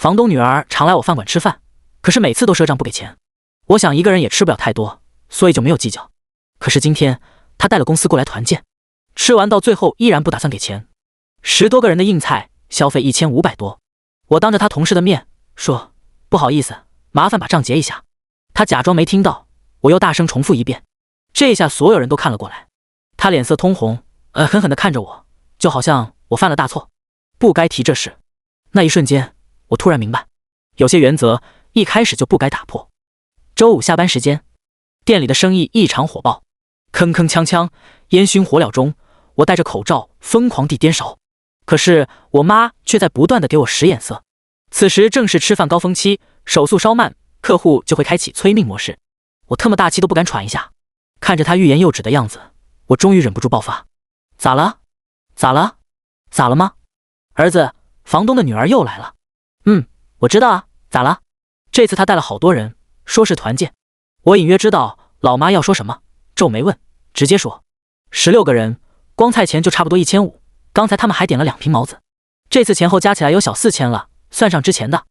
房东女儿常来我饭馆吃饭，可是每次都赊账不给钱。我想一个人也吃不了太多，所以就没有计较。可是今天她带了公司过来团建，吃完到最后依然不打算给钱。10多个人的硬菜，消费1500多。我当着她同事的面说：“不好意思，麻烦把账结一下。”她假装没听到，我又大声重复一遍。这下所有人都看了过来，她脸色通红，狠狠地看着我，就好像我犯了大错，不该提这事。那一瞬间，我突然明白，有些原则一开始就不该打破。周五下班时间，店里的生意异常火爆，铿铿锵锵，烟熏火燎中，我戴着口罩疯狂地颠勺。可是我妈却在不断地给我使眼色。此时正是吃饭高峰期，手速稍慢，客户就会开启催命模式。我特么大气都不敢喘一下。看着她欲言又止的样子，我终于忍不住爆发：“咋了？咋了？咋了吗？儿子，房东的女儿又来了。”“我知道啊，咋了？”这次她带了好多人，说是团建。我隐约知道老妈要说什么，皱眉问，直接说：“16个人，光菜钱就差不多1500，刚才他们还点了2瓶毛子，这次前后加起来有小4000了，算上之前的。”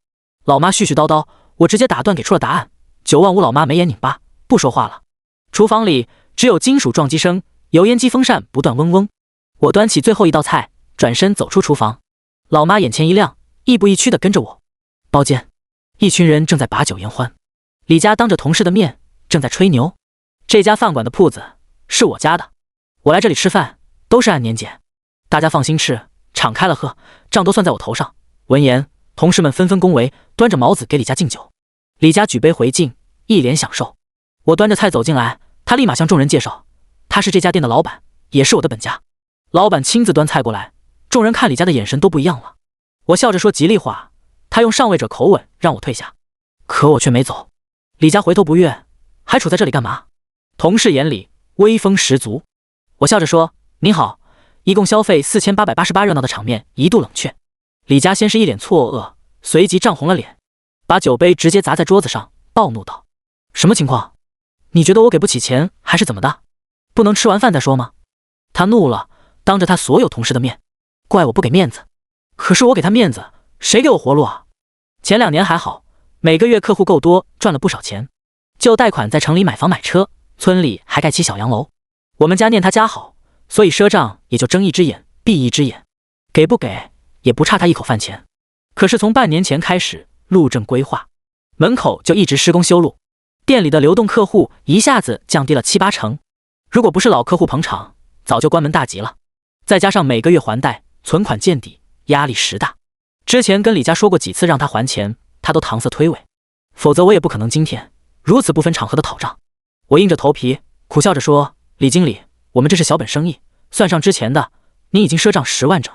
老妈絮絮叨叨，我直接打断给出了答案。9万5，老妈眉眼拧巴，不说话了。厨房里只有金属撞击声，油烟机风扇不断嗡嗡。我端起最后一道菜，转身走出厨房。老妈眼前一亮，亦步亦趋地跟着我。包间，一群人正在把酒言欢。李家当着同事的面正在吹牛，这家饭馆的铺子是我家的，我来这里吃饭都是按年结，大家放心吃，敞开了喝，账都算在我头上。闻言，同事们纷纷恭维，端着毛子给李家敬酒。李家举杯回敬，一脸享受。我端着菜走进来，他立马向众人介绍，他是这家店的老板，也是我的本家。老板亲自端菜过来，众人看李家的眼神都不一样了。我笑着说吉利话，他用上位者口吻让我退下，可我却没走。李家回头不悦，还杵在这里干嘛？同事眼里威风十足。我笑着说：“您好，一共消费4888。”热闹的场面一度冷却。李家先是一脸错愕，随即涨红了脸，把酒杯直接砸在桌子上，暴怒道：“什么情况？你觉得我给不起钱还是怎么的？不能吃完饭再说吗？”他怒了，当着他所有同事的面，怪我不给面子。可是我给他面子，谁给我活路啊？前2年还好，每个月客户够多，赚了不少钱，就贷款在城里买房买车，村里还盖起小洋楼。我们家念他家好，所以赊账也就睁一只眼闭一只眼，给不给也不差他一口饭钱。可是从半年前开始，路政规划，门口就一直施工修路，店里的流动客户一下子降低了7、8成。如果不是老客户捧场，早就关门大吉了。再加上每个月还贷，存款见底，压力实大。之前跟李家说过几次让他还钱，他都搪塞推诿，否则我也不可能今天如此不分场合的讨账。我硬着头皮苦笑着说：“李经理，我们这是小本生意，算上之前的，你已经赊账10万整，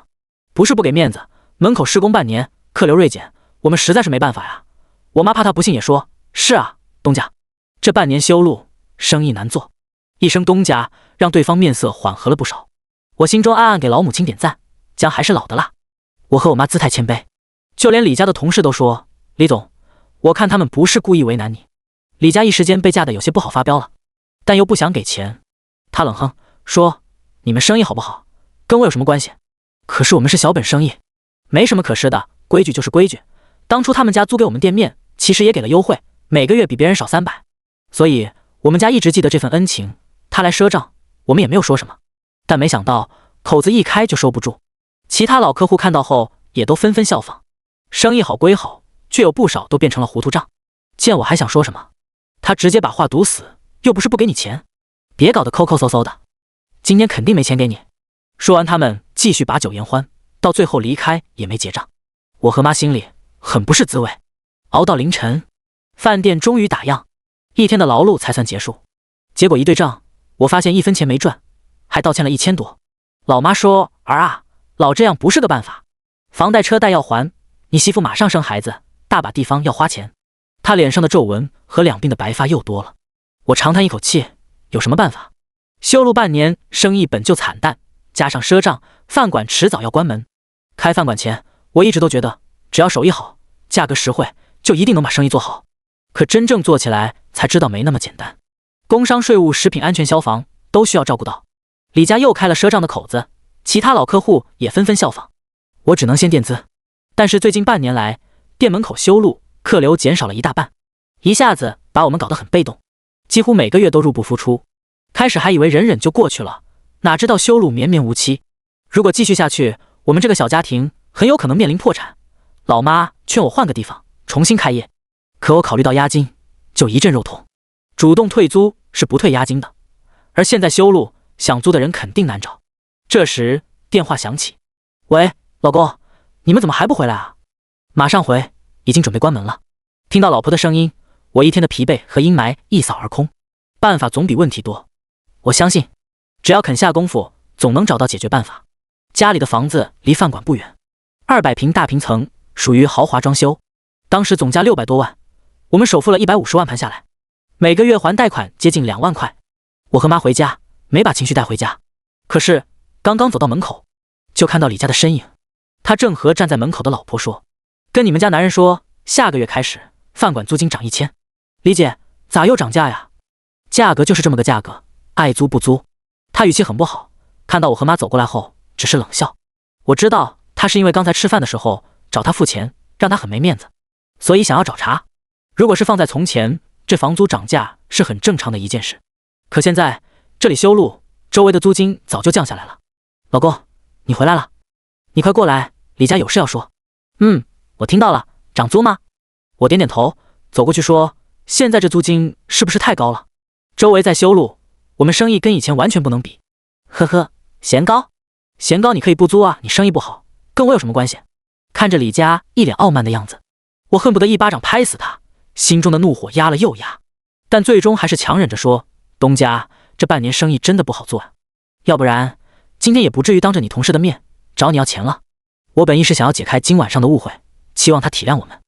不是不给面子，门口施工半年，客流锐减，我们实在是没办法呀。”我妈怕他不信也说：“是啊，东家，这半年修路，生意难做。”一声东家让对方面色缓和了不少。我心中暗暗给老母亲点赞，姜还是老的辣。我和我妈姿态谦卑，就连李家的同事都说：“李总，我看他们不是故意为难你。”李家一时间被架得有些不好发飙了，但又不想给钱。他冷哼说：“你们生意好不好，跟我有什么关系？可是我们是小本生意，没什么可失的，规矩就是规矩。当初他们家租给我们店面，其实也给了优惠，每个月比别人少300，所以我们家一直记得这份恩情。他来赊账，我们也没有说什么。但没想到口子一开就收不住，其他老客户看到后也都纷纷效仿。生意好归好，却有不少都变成了糊涂账。见我还想说什么，他直接把话堵死，又不是不给你钱，别搞得抠抠搜搜的，今天肯定没钱给你。说完，他们继续把酒言欢，到最后离开也没结账。我和妈心里很不是滋味。熬到凌晨，饭店终于打烊，一天的劳碌才算结束。结果一对账，我发现1分钱没赚，还倒欠了1000多。老妈说：“儿啊，老这样不是个办法，房贷车贷要还，你媳妇马上生孩子，大把地方要花钱。”她脸上的皱纹和两鬓的白发又多了。我长叹一口气，有什么办法？修路半年，生意本就惨淡，加上赊账，饭馆迟早要关门。开饭馆前，我一直都觉得只要手艺好，价格实惠，就一定能把生意做好。可真正做起来才知道没那么简单。工商税务、食品安全、消防都需要照顾到。李家又开了赊账的口子，其他老客户也纷纷效仿。我只能先垫资，但是最近半年来，店门口修路，客流减少了一大半，一下子把我们搞得很被动，几乎每个月都入不敷出。开始还以为忍忍就过去了，哪知道修路绵绵无期。如果继续下去，我们这个小家庭很有可能面临破产。老妈劝我换个地方重新开业，可我考虑到押金，就一阵肉痛。主动退租是不退押金的，而现在修路，想租的人肯定难找。这时电话响起，喂，老公，你们怎么还不回来啊？马上回，已经准备关门了。听到老婆的声音，我一天的疲惫和阴霾一扫而空。办法总比问题多，我相信只要肯下功夫，总能找到解决办法。家里的房子离饭馆不远，200平大平层，属于豪华装修，当时总价600多万，我们首付了150万盘下来，每个月还贷款接近2万块。我和妈回家，没把情绪带回家，可是刚刚走到门口，就看到李家的身影。他正和站在门口的老婆说，跟你们家男人说，下个月开始饭馆租金涨1000。李姐，咋又涨价呀？价格就是这么个价格，爱租不租。他语气很不好，看到我和妈走过来后只是冷笑。我知道他是因为刚才吃饭的时候找他付钱，让他很没面子，所以想要找茬。如果是放在从前，这房租涨价是很正常的一件事，可现在这里修路，周围的租金早就降下来了。老公，你回来了，你快过来，李家有事要说。我听到了，涨租吗？我点点头，走过去说，现在这租金是不是太高了？周围在修路，我们生意跟以前完全不能比。呵呵，嫌高？嫌高你可以不租啊，你生意不好，跟我有什么关系？看着李家一脸傲慢的样子，我恨不得一巴掌拍死他，心中的怒火压了又压，但最终还是强忍着说，东家，这半年生意真的不好做啊，要不然今天也不至于当着你同事的面找你要钱了。我本意是想要解开今晚上的误会，期望他体谅我们，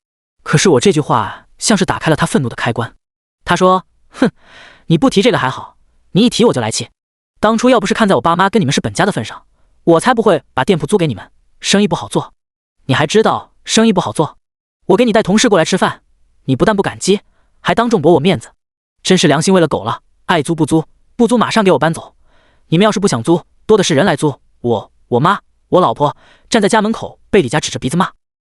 可是我这句话像是打开了他愤怒的开关。他说，哼，你不提这个还好，你一提我就来气。当初要不是看在我爸妈跟你们是本家的份上，我才不会把店铺租给你们，生意不好做。你还知道生意不好做？我给你带同事过来吃饭，你不但不感激，还当众驳我面子，真是良心喂了狗了。爱租不租，不租马上给我搬走。你们要是不想租，多的是人来租。我妈、我老婆站在家门口被李家指着鼻子骂，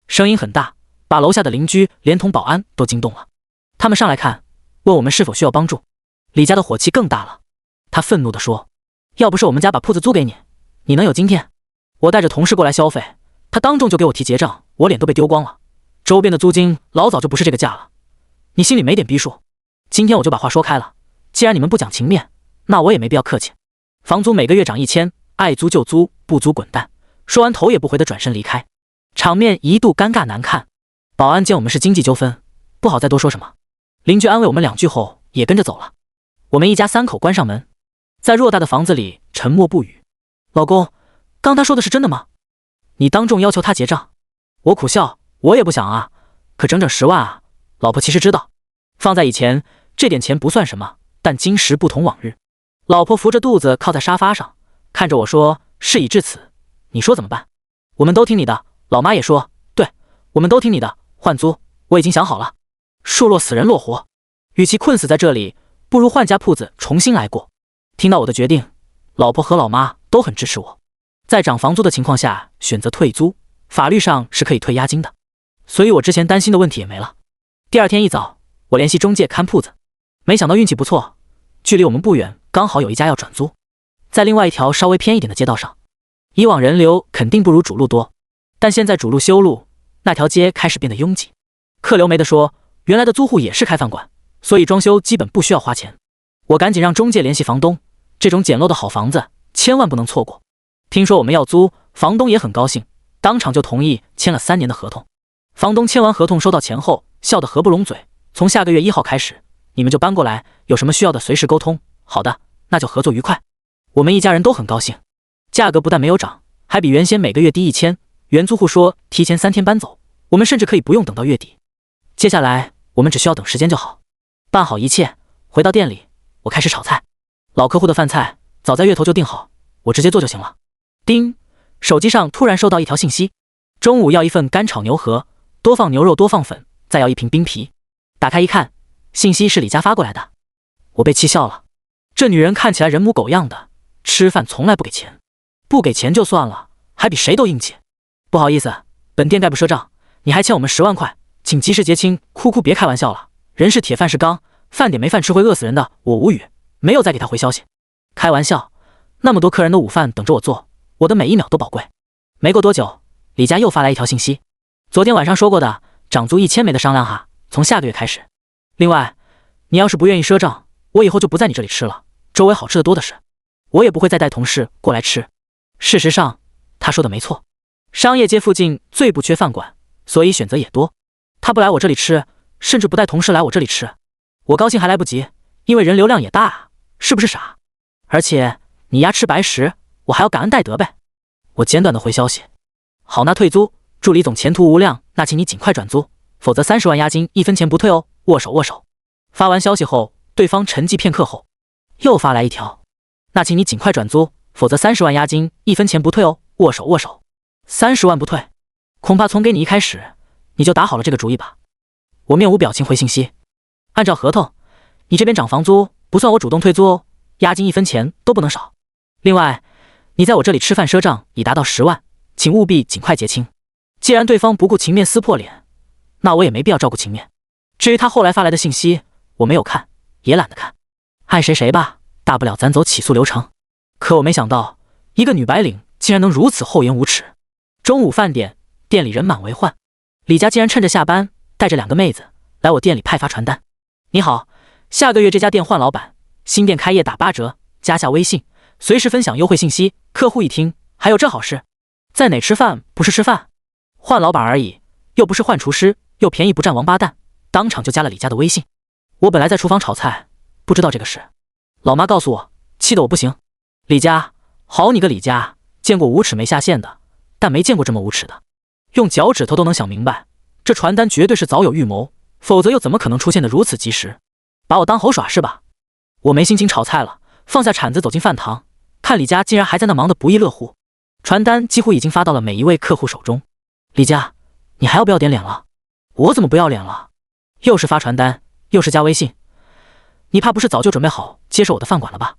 声音很大，把楼下的邻居连同保安都惊动了。他们上来看，问我们是否需要帮助。李家的火气更大了，他愤怒地说，要不是我们家把铺子租给你，你能有今天？我带着同事过来消费，他当众就给我提结账，我脸都被丢光了。周边的租金老早就不是这个价了，你心里没点逼数？今天我就把话说开了，既然你们不讲情面，那我也没必要客气。房租每个月涨1000，爱租就租，不租滚蛋。说完头也不回的转身离开，场面一度尴尬难看。保安见我们是经济纠纷，不好再多说什么，邻居安慰我们2句后也跟着走了。我们一家3口关上门，在偌大的房子里沉默不语。老公，刚他说的是真的吗？你当众要求他结账？我苦笑，我也不想啊，可整整10万啊。老婆其实知道，放在以前这点钱不算什么，但今时不同往日。老婆扶着肚子靠在沙发上，看着我说，事已至此，你说怎么办？我们都听你的。老妈也说，对，我们都听你的，换租我已经想好了。树落死人落活，与其困死在这里，不如换家铺子重新来过。听到我的决定，老婆和老妈都很支持我，在涨房租的情况下选择退租，法律上是可以退押金的，所以我之前担心的问题也没了。第二天一早，我联系中介看铺子，没想到运气不错，距离我们不远，刚好有一家要转租，在另外一条稍微偏一点的街道上。以往人流肯定不如主路多，但现在主路修路，那条街开始变得拥挤，客流没得说，原来的租户也是开饭馆，所以装修基本不需要花钱。我赶紧让中介联系房东，这种简陋的好房子千万不能错过。听说我们要租，房东也很高兴，当场就同意签了3年的合同。房东签完合同收到钱后笑得合不拢嘴，从下个月1号开始你们就搬过来，有什么需要的随时沟通。好的，那就合作愉快。我们一家人都很高兴，价格不但没有涨，还比原先每个月低1000。原租户说提前3天搬走，我们甚至可以不用等到月底。接下来我们只需要等时间就好。办好一切，回到店里，我开始炒菜。老客户的饭菜早在月头就订好，我直接做就行了。叮，手机上突然收到一条信息，中午要一份干炒牛河，多放牛肉多放粉，再要1瓶冰啤。打开一看，信息是李家发过来的。我被气笑了，这女人看起来人模狗样的，吃饭从来不给钱，不给钱就算了，还比谁都硬气。不好意思，本店概不赊账，你还欠我们10万块，请及时结清，哭哭别开玩笑了，人是铁饭是钢，饭点没饭吃会饿死人的。我无语，没有再给他回消息。开玩笑，那么多客人的午饭等着我做，我的每一秒都宝贵。没过多久，李佳又发来一条信息，昨天晚上说过的，涨租1000没得商量哈，从下个月开始。另外，你要是不愿意赊账，我以后就不在你这里吃了，周围好吃的多的是，我也不会再带同事过来吃。事实上，他说的没错，商业街附近最不缺饭馆，所以选择也多。他不来我这里吃，甚至不带同事来我这里吃，我高兴还来不及，因为人流量也大啊，是不是傻？而且你丫吃白食，我还要感恩戴德呗。我简短的回消息，好，那退租，祝李总前途无量，那请你尽快转租，否则30万押金1分钱不退哦，握手握手。发完消息后，对方沉寂片刻后，又发来一条，那请你尽快转租，否则30万押金1分钱不退哦，握手握手。30万不退，恐怕从给你一开始你就打好了这个主意吧。我面无表情回信息，按照合同，你这边涨房租不算我主动退租哦，押金1分钱都不能少。另外，你在我这里吃饭赊账已达到10万，请务必尽快结清。既然对方不顾情面撕破脸，那我也没必要照顾情面。至于他后来发来的信息，我没有看，也懒得看，爱谁谁吧，大不了咱走起诉流程。可我没想到，一个女白领竟然能如此厚颜无耻。中午饭点，店里人满为患，李佳竟然趁着下班，带着2个妹子来我店里派发传单。你好，下个月这家店换老板，新店开业打8折，加下微信，随时分享优惠信息。客户一听，还有这好事，在哪吃饭不是吃饭？换老板而已，又不是换厨师，又便宜不占王八蛋，当场就加了李佳的微信。我本来在厨房炒菜，不知道这个事，老妈告诉我，气得我不行。李佳，好你个李佳，见过无耻没下限的，但没见过这么无耻的，用脚趾头都能想明白，这传单绝对是早有预谋，否则又怎么可能出现的如此及时？把我当猴耍是吧？我没心情炒菜了，放下铲子走进饭堂，看李佳竟然还在那忙得不亦乐乎。传单几乎已经发到了每一位客户手中。李佳，你还要不要点脸了？我怎么不要脸了？又是发传单，又是加微信，你怕不是早就准备好接受我的饭馆了吧？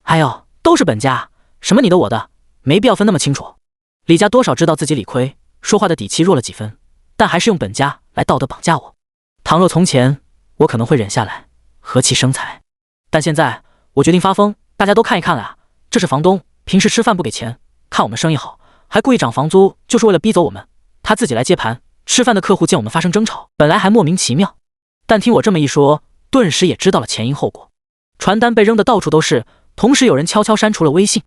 哎呦，都是本家，什么你的我的，没必要分那么清楚。李佳多少知道自己理亏，说话的底气弱了几分，但还是用本家来道德绑架我。倘若从前，我可能会忍下来，和气生财，但现在我决定发疯，大家都看一看了啊！这是房东，平时吃饭不给钱，看我们生意好，还故意涨房租，就是为了逼走我们。他自己来接盘，吃饭的客户见我们发生争吵，本来还莫名其妙，但听我这么一说，顿时也知道了前因后果。传单被扔得到处都是，同时有人悄悄删除了微信。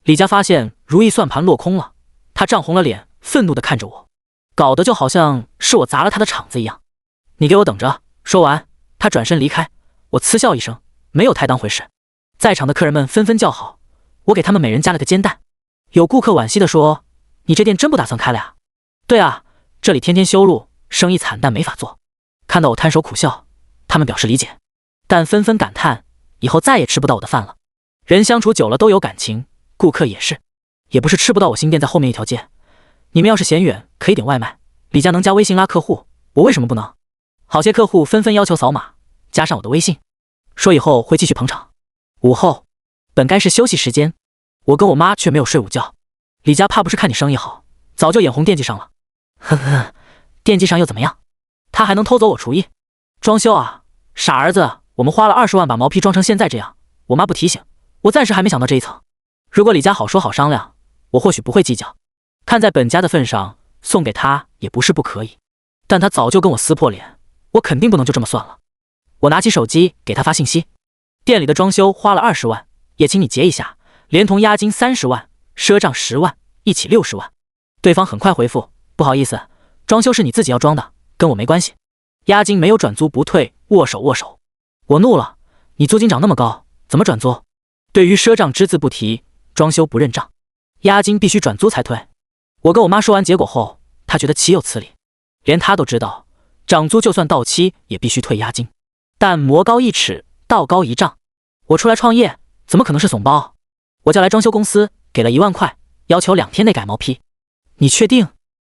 李佳发现如意算盘落空了，他涨红了脸，愤怒地看着我，搞得就好像是我砸了他的场子一样。你给我等着！说完，他转身离开。我嗤笑一声，没有太当回事。在场的客人们纷纷叫好，我给他们每人加了个煎蛋。有顾客惋惜地说：“你这店真不打算开了呀？”对啊，这里天天修路，生意惨淡没法做。看到我摊手苦笑，他们表示理解，但纷纷感叹以后再也吃不到我的饭了。人相处久了都有感情，顾客也是，也不是吃不到我新店在后面一条街。你们要是嫌远，可以点外卖，李佳能加微信拉客户，我为什么不能？好些客户纷纷要求扫码，加上我的微信，说以后会继续捧场。午后，本该是休息时间，我跟我妈却没有睡午觉。李佳怕不是看你生意好，早就眼红惦记上了。呵呵，惦记上又怎么样？他还能偷走我厨艺？装修啊，傻儿子，我们花了20万把毛坯装成现在这样，我妈不提醒，我暂时还没想到这一层。如果李佳好说好商量，我或许不会计较，看在本家的份上，送给他也不是不可以。但他早就跟我撕破脸，我肯定不能就这么算了。我拿起手机给他发信息，店里的装修花了20万，也请你结一下，连同押金30万，赊账10万，一起60万。对方很快回复，不好意思，装修是你自己要装的，跟我没关系，押金没有转租不退，握手握手。我怒了，你租金涨那么高，怎么转租？对于赊账只字不提，装修不认账，押金必须转租才退。我跟我妈说完结果后，她觉得岂有此理，连她都知道，涨租就算到期也必须退押金，但魔高一尺，道高一丈，我出来创业，怎么可能是怂包？我叫来装修公司，给了1万块，要求2天内改毛坯。你确定？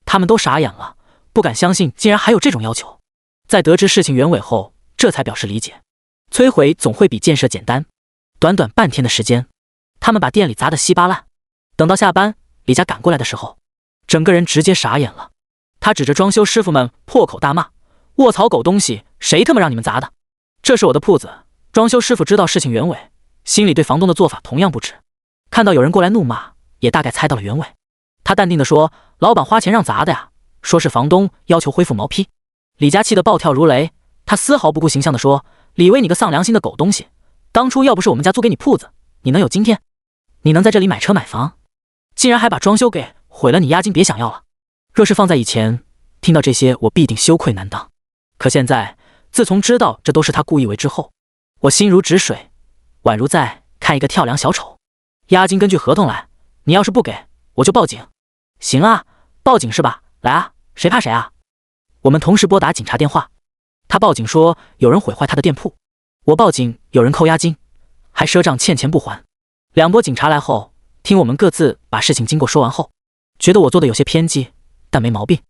他们都傻眼了，不敢相信竟然还有这种要求。在得知事情原委后，这才表示理解。摧毁总会比建设简单。短短半天的时间，他们把店里砸得稀巴烂。等到下班，李佳赶过来的时候，整个人直接傻眼了。他指着装修师傅们破口大骂：“卧槽狗东西，谁他妈让你们砸的？这是我的铺子，装修师傅知道事情原委，心里对房东的做法同样不耻。看到有人过来怒骂，也大概猜到了原委。他淡定地说：“老板花钱让砸的呀，说是房东要求恢复毛坯。”李家气得暴跳如雷，他丝毫不顾形象地说：“李威，你个丧良心的狗东西，当初要不是我们家租给你铺子，你能有今天？你能在这里买车买房？竟然还把装修给毁了，你押金别想要了。若是放在以前，听到这些我必定羞愧难当。可现在，自从知道这都是他故意为之后，我心如止水，宛如在看一个跳梁小丑。押金根据合同来，你要是不给，我就报警。行啊，报警是吧？来啊，谁怕谁啊？”我们同时拨打警察电话。他报警说有人毁坏他的店铺，我报警有人扣押金，还赊账欠钱不还。两拨警察来后，听我们各自把事情经过说完后，觉得我做的有些偏激，但没毛病。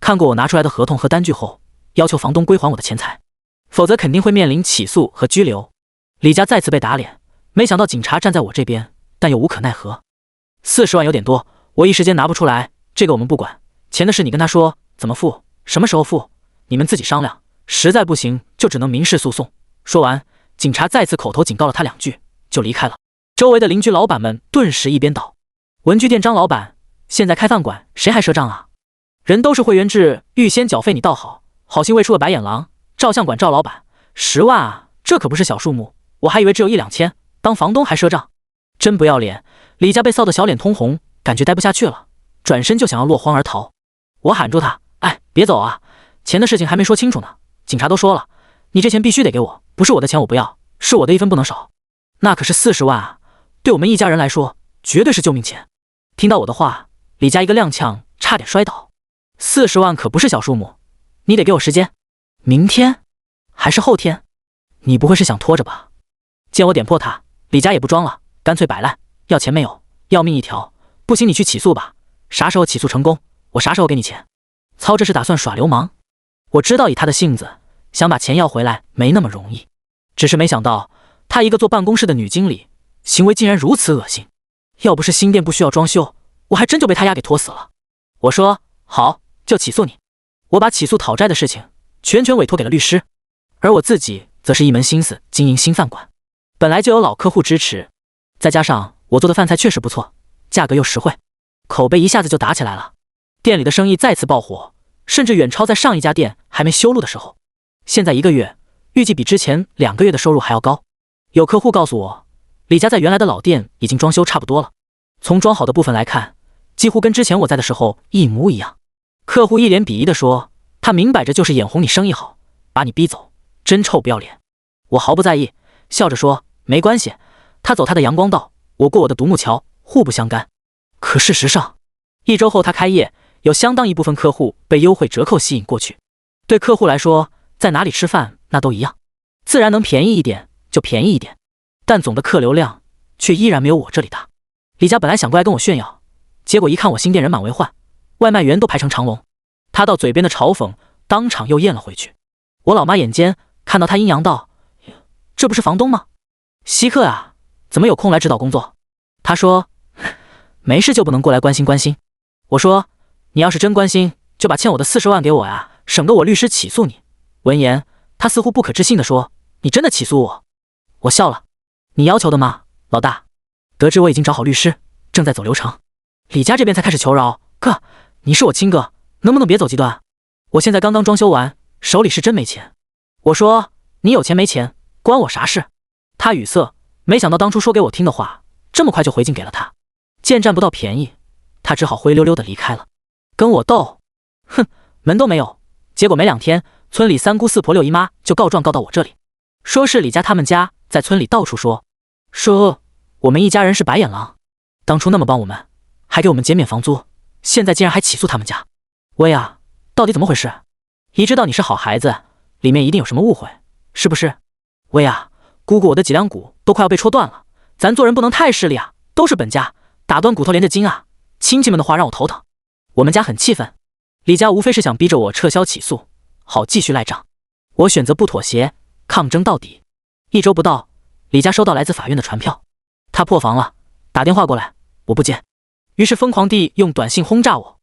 看过我拿出来的合同和单据后，要求房东归还我的钱财，否则肯定会面临起诉和拘留。李家再次被打脸，没想到警察站在我这边，但又无可奈何。40万有点多，我一时间拿不出来，这个我们不管，钱的事你跟他说，怎么付，什么时候付，你们自己商量，实在不行就只能民事诉讼。说完，警察再次口头警告了他2句，就离开了。周围的邻居老板们顿时一边倒。文具店张老板，现在开饭馆，谁还赊账啊？人都是会员制，预先缴费你倒好，好心未出个白眼狼。照相馆赵老板，10万啊，这可不是小数目，我还以为只有1-2千，当房东还赊账，真不要脸。李家被臊得小脸通红，感觉待不下去了，转身就想要落荒而逃。我喊住他，哎，别走啊，钱的事情还没说清楚呢。警察都说了，你这钱必须得给我，不是我的钱我不要，是我的1分不能少。那可是40万啊，对我们一家人来说绝对是救命钱。听到我的话，李家一个踉跄，差点摔倒。40万可不是小数目，你得给我时间，明天还是后天？你不会是想拖着吧？见我点破他，李家也不装了，干脆摆烂，要钱没有，要命一条，不行你去起诉吧，啥时候起诉成功，我啥时候给你钱。操，这是打算耍流氓。我知道以他的性子，想把钱要回来没那么容易，只是没想到他一个坐办公室的女经理，行为竟然如此恶心。要不是新店不需要装修，我还真就被他丫给拖死了。我说好，就起诉你。我把起诉讨债的事情全权委托给了律师，而我自己则是一门心思经营新饭馆。本来就有老客户支持，再加上我做的饭菜确实不错，价格又实惠，口碑一下子就打起来了。店里的生意再次爆火，甚至远超在上一家店还没修路的时候。现在1个月，预计比之前2个月的收入还要高。有客户告诉我，李家在原来的老店已经装修差不多了，从装好的部分来看，几乎跟之前我在的时候一模一样。客户一脸鄙夷地说，他明摆着就是眼红你生意好，把你逼走，真臭不要脸。我毫不在意，笑着说没关系，他走他的阳光道，我过我的独木桥，互不相干。可事实上，1周后他开业，有相当一部分客户被优惠折扣吸引过去。对客户来说，在哪里吃饭那都一样，自然能便宜一点就便宜一点，但总的客流量却依然没有我这里大。李家本来想过来跟我炫耀，结果一看我新店人满为患，外卖员都排成长龙，他到嘴边的嘲讽当场又咽了回去。我老妈眼尖，看到他阴阳道，这不是房东吗？稀客啊，怎么有空来指导工作？他说没事就不能过来关心关心。我说你要是真关心，就把欠我的40万给我呀，省得我律师起诉你。闻言，他似乎不可置信地说，你真的起诉我？我笑了，你要求的吗，老大？得知我已经找好律师，正在走流程，李家这边才开始求饶，哥，你是我亲哥，能不能别走极端？我现在刚刚装修完，手里是真没钱。我说你有钱没钱关我啥事？他语塞，没想到当初说给我听的话这么快就回敬给了他。见占不到便宜，他只好灰溜溜地离开了。跟我斗？哼，门都没有。结果没2天，村里3姑4婆6姨妈就告状告到我这里，说是李家他们家在村里到处说我们一家人是白眼狼，当初那么帮我们，还给我们减免房租，现在竟然还起诉他们家。薇啊，到底怎么回事？一知道你是好孩子，里面一定有什么误会，是不是？薇啊，姑姑我的脊梁骨都快要被戳断了，咱做人不能太势利啊，都是本家，打断骨头连着筋啊，亲戚们的话让我头疼。我们家很气愤，李家无非是想逼着我撤销起诉，好继续赖账。我选择不妥协，抗争到底。1周不到，李家收到来自法院的传票，他破防了，打电话过来，我不接，于是疯狂地用短信轰炸我。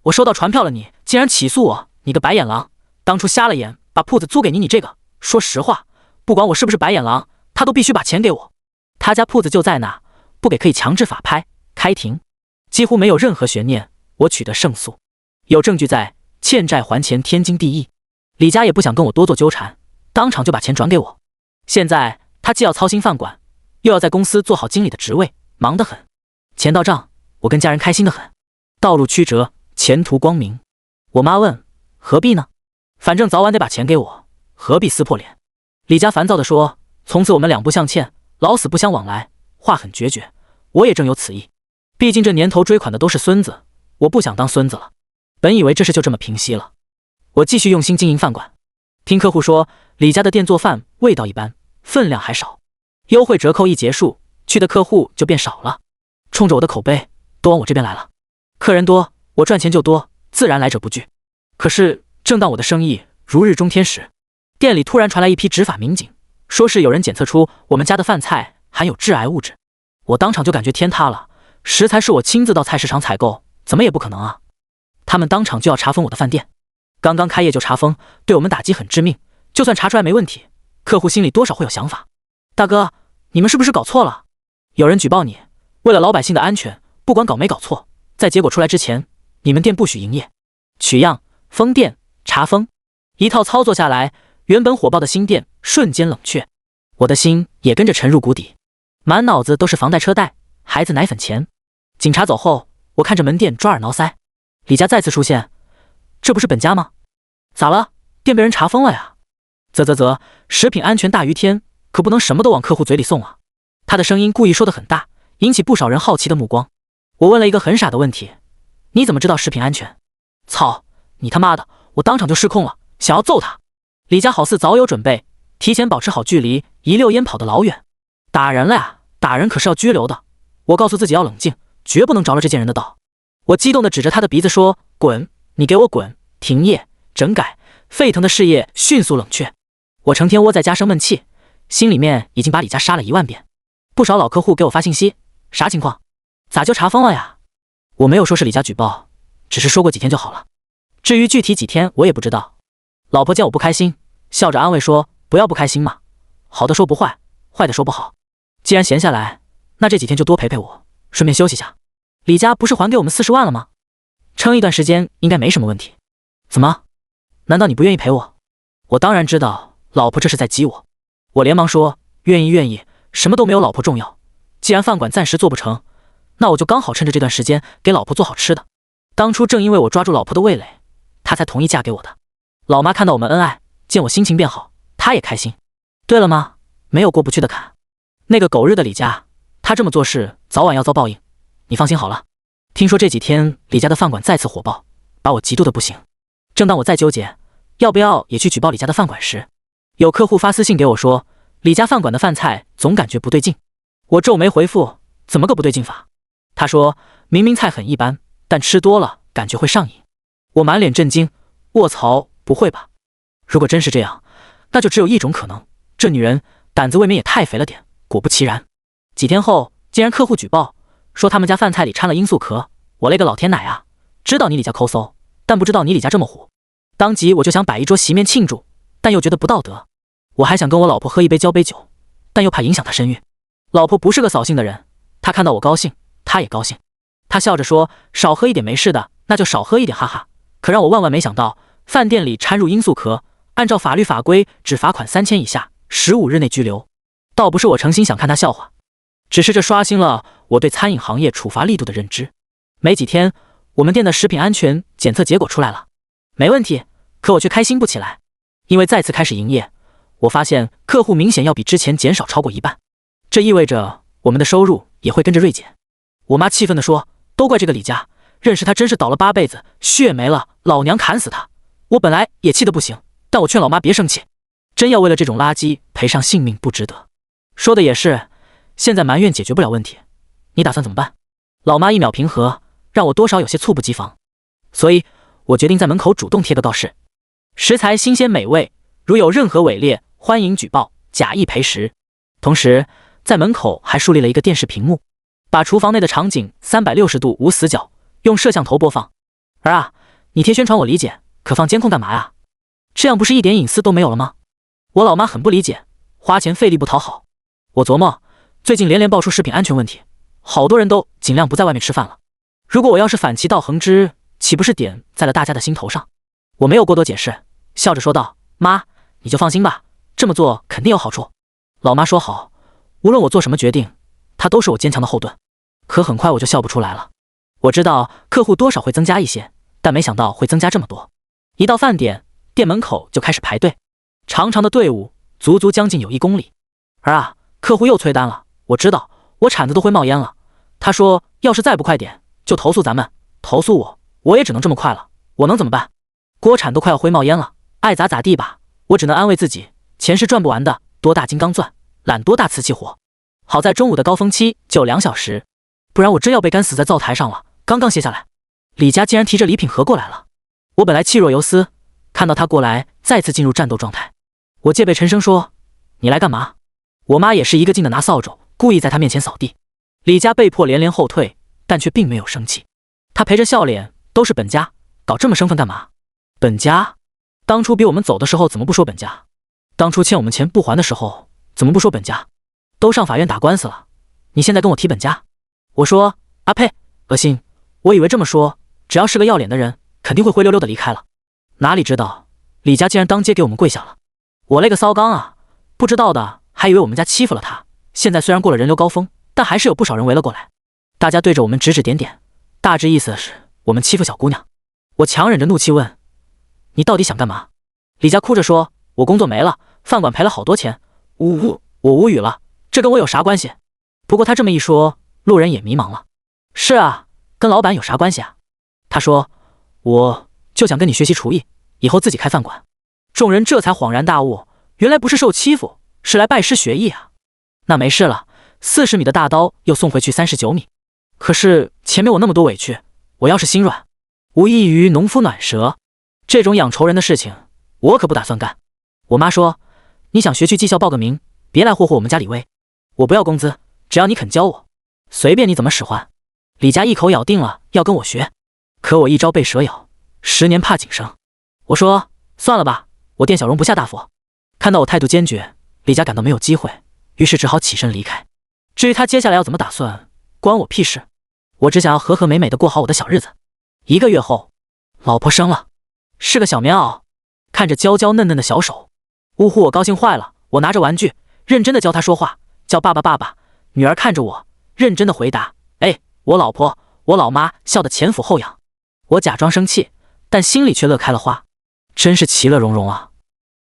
我收到传票了，你竟然起诉我，你个白眼狼，当初瞎了眼把铺子租给你这个，说实话，不管我是不是白眼狼，他都必须把钱给我。他家铺子就在那，不给可以强制法拍开庭，几乎没有任何悬念，我取得胜诉。有证据在，欠债还钱天经地义。李家也不想跟我多做纠缠，当场就把钱转给我。现在他既要操心饭馆，又要在公司做好经理的职位，忙得很。钱到账，我跟家人开心得很，道路曲折，前途光明。我妈问何必呢？反正早晚得把钱给我，何必撕破脸？李家烦躁地说，从此我们两不相欠，老死不相往来，话很决绝。我也正有此意，毕竟这年头追款的都是孙子，我不想当孙子了。本以为这事就这么平息了，我继续用心经营饭馆。听客户说，李家的店做饭味道一般，分量还少，优惠折扣一结束，去的客户就变少了。冲着我的口碑，都往我这边来了。客人多，我赚钱就多，自然来者不拒。可是正当我的生意如日中天时，店里突然传来一批执法民警，说是有人检测出我们家的饭菜含有致癌物质。我当场就感觉天塌了，食材是我亲自到菜市场采购，怎么也不可能啊！他们当场就要查封我的饭店，刚刚开业就查封，对我们打击很致命。就算查出来没问题，客户心里多少会有想法。大哥，你们是不是搞错了？有人举报你，为了老百姓的安全，不管搞没搞错，在结果出来之前，你们店不许营业。取样、封店、查封，一套操作下来，原本火爆的新店瞬间冷却，我的心也跟着沉入谷底，满脑子都是房贷车贷、孩子奶粉钱。警察走后，我看着门店抓耳挠腮。李家再次出现，这不是本家吗？咋了？店被人查封了呀？啧，食品安全大于天，可不能什么都往客户嘴里送啊。他的声音故意说得很大，引起不少人好奇的目光。我问了一个很傻的问题，你怎么知道食品安全？操，你他妈的！我当场就失控了，想要揍他。李家好似早有准备，提前保持好距离，一溜烟跑得老远。打人了呀，打人可是要拘留的。我告诉自己要冷静，绝不能着了这贱人的道。我激动地指着他的鼻子说，滚，你给我滚，停业整改。沸腾的事业迅速冷却。我成天窝在家生闷气，心里面已经把李家杀了10000遍。不少老客户给我发信息，啥情况？咋就查封了呀？我没有说是李家举报，只是说过几天就好了。至于具体几天我也不知道。老婆见我不开心，笑着安慰说，不要不开心嘛，好的说不坏，坏的说不好。既然闲下来，那这几天就多陪陪我，顺便休息下。李家不是还给我们40万了吗？撑一段时间应该没什么问题。怎么？难道你不愿意陪我？我当然知道老婆这是在激我。我连忙说，愿意，什么都没有老婆重要。既然饭馆暂时做不成，那我就刚好趁着这段时间给老婆做好吃的。当初正因为我抓住老婆的味蕾，她才同意嫁给我的。老妈看到我们恩爱，见我心情变好，她也开心。对了吗？没有过不去的坎。那个狗日的李家，他这么做事早晚要遭报应。你放心好了。听说这几天李家的饭馆再次火爆，把我嫉妒的不行。正当我在纠结要不要也去举报李家的饭馆时，有客户发私信给我说，李家饭馆的饭菜总感觉不对劲。我皱眉回复，怎么个不对劲法？他说，明明菜很一般，但吃多了感觉会上瘾。我满脸震惊，卧槽，不会吧？如果真是这样，那就只有一种可能，这女人胆子未免也太肥了点。果不其然，几天后竟然客户举报说他们家饭菜里掺了罂粟壳。我勒个老天奶啊！知道你李家抠搜，但不知道你李家这么虎。当即我就想摆一桌席面庆祝，但又觉得不道德。我还想跟我老婆喝一杯交杯酒，但又怕影响她身孕。老婆不是个扫兴的人，她看到我高兴，她也高兴。她笑着说，少喝一点没事的，那就少喝一点，哈哈。可让我万万没想到，饭店里掺入罂粟壳，按照法律法规只罚款3000以下，15日内拘留。倒不是我诚心想看她笑话，只是这刷新了我对餐饮行业处罚力度的认知。没几天，我们店的食品安全检测结果出来了，没问题。可我却开心不起来，因为再次开始营业，我发现客户明显要比之前减少超过1半，这意味着我们的收入也会跟着锐减。我妈气愤地说，都怪这个李家，认识他真是倒了8辈子，血没了，老娘砍死他。我本来也气得不行，但我劝老妈别生气，真要为了这种垃圾赔上性命不值得。说的也是，现在埋怨解决不了问题，你打算怎么办？老妈一秒平和，让我多少有些猝不及防，所以我决定在门口主动贴个告示，食材新鲜美味，如有任何伪劣，欢迎举报，假意赔食。同时在门口还树立了一个电视屏幕，把厨房内的场景360度无死角，用摄像头播放。儿啊，你贴宣传我理解，可放监控干嘛呀？这样不是一点隐私都没有了吗？我老妈很不理解，花钱费力不讨好。我琢磨，最近连连爆出食品安全问题，好多人都尽量不在外面吃饭了。如果我要是反其道横之，岂不是点在了大家的心头上？我没有过多解释，笑着说道：“妈，你就放心吧，这么做肯定有好处。”老妈说好，无论我做什么决定，她都是我坚强的后盾。可很快我就笑不出来了。我知道客户多少会增加一些，但没想到会增加这么多。一到饭点，店门口就开始排队，长长的队伍足足将近有1公里。儿啊，客户又催单了，我知道，我铲子都会冒烟了。他说要是再不快点，就投诉咱们，投诉我也只能这么快了，我能怎么办？锅铲都快要灰冒烟了，爱咋咋地吧，我只能安慰自己，钱是赚不完的，多大金刚钻，揽多大瓷器活。好在中午的高峰期就2小时，不然我真要被干死在灶台上了。刚刚歇下来，李家竟然提着礼品盒过来了。我本来气若游丝，看到他过来，再次进入战斗状态。我戒备沉声说：“你来干嘛？”我妈也是一个劲的拿扫帚，故意在他面前扫地。李家被迫连连后退，但却并没有生气。他陪着笑脸：“都是本家，搞这么生分干嘛？本家？当初逼我们走的时候怎么不说本家？当初欠我们钱不还的时候怎么不说本家？都上法院打官司了，你现在跟我提本家？”我说：“啊呸，恶心！我以为这么说，只要是个要脸的人，肯定会灰溜溜的离开了。哪里知道，李家竟然当街给我们跪下了。我勒个骚刚啊！不知道的还以为我们家欺负了他。现在虽然过了人流高峰，但还是有不少人围了过来。大家对着我们指指点点，大致意思是我们欺负小姑娘。我强忍着怒气问：你到底想干嘛？李家哭着说：我工作没了，饭馆赔了好多钱。我无语了，这跟我有啥关系？不过他这么一说，路人也迷茫了。是啊，跟老板有啥关系啊？他说：我就想跟你学习厨艺，以后自己开饭馆。众人这才恍然大悟，原来不是受欺负，是来拜师学艺啊。那没事了，40米的大刀又送回去39米。可是前面我那么多委屈，我要是心软，无异于农夫暖舌。这种养仇人的事情，我可不打算干。我妈说：你想学去技校报个名，别来霍霍我们家李威。我不要工资，只要你肯教我，随便你怎么使唤。李家一口咬定了要跟我学，可我一朝被蛇咬，10年怕井绳。我说算了吧，我店小容不下大佛。看到我态度坚决，李家感到没有机会，于是只好起身离开。至于他接下来要怎么打算，关我屁事。我只想要和和美美的过好我的小日子。1个月后，老婆生了，是个小棉袄，看着娇娇嫩嫩的小手，呜呼，我高兴坏了。我拿着玩具，认真的教她说话，叫爸爸爸爸。女儿看着我，认真的回答：哎，我老婆。我老妈笑得前俯后仰。我假装生气，但心里却乐开了花，真是其乐融融啊。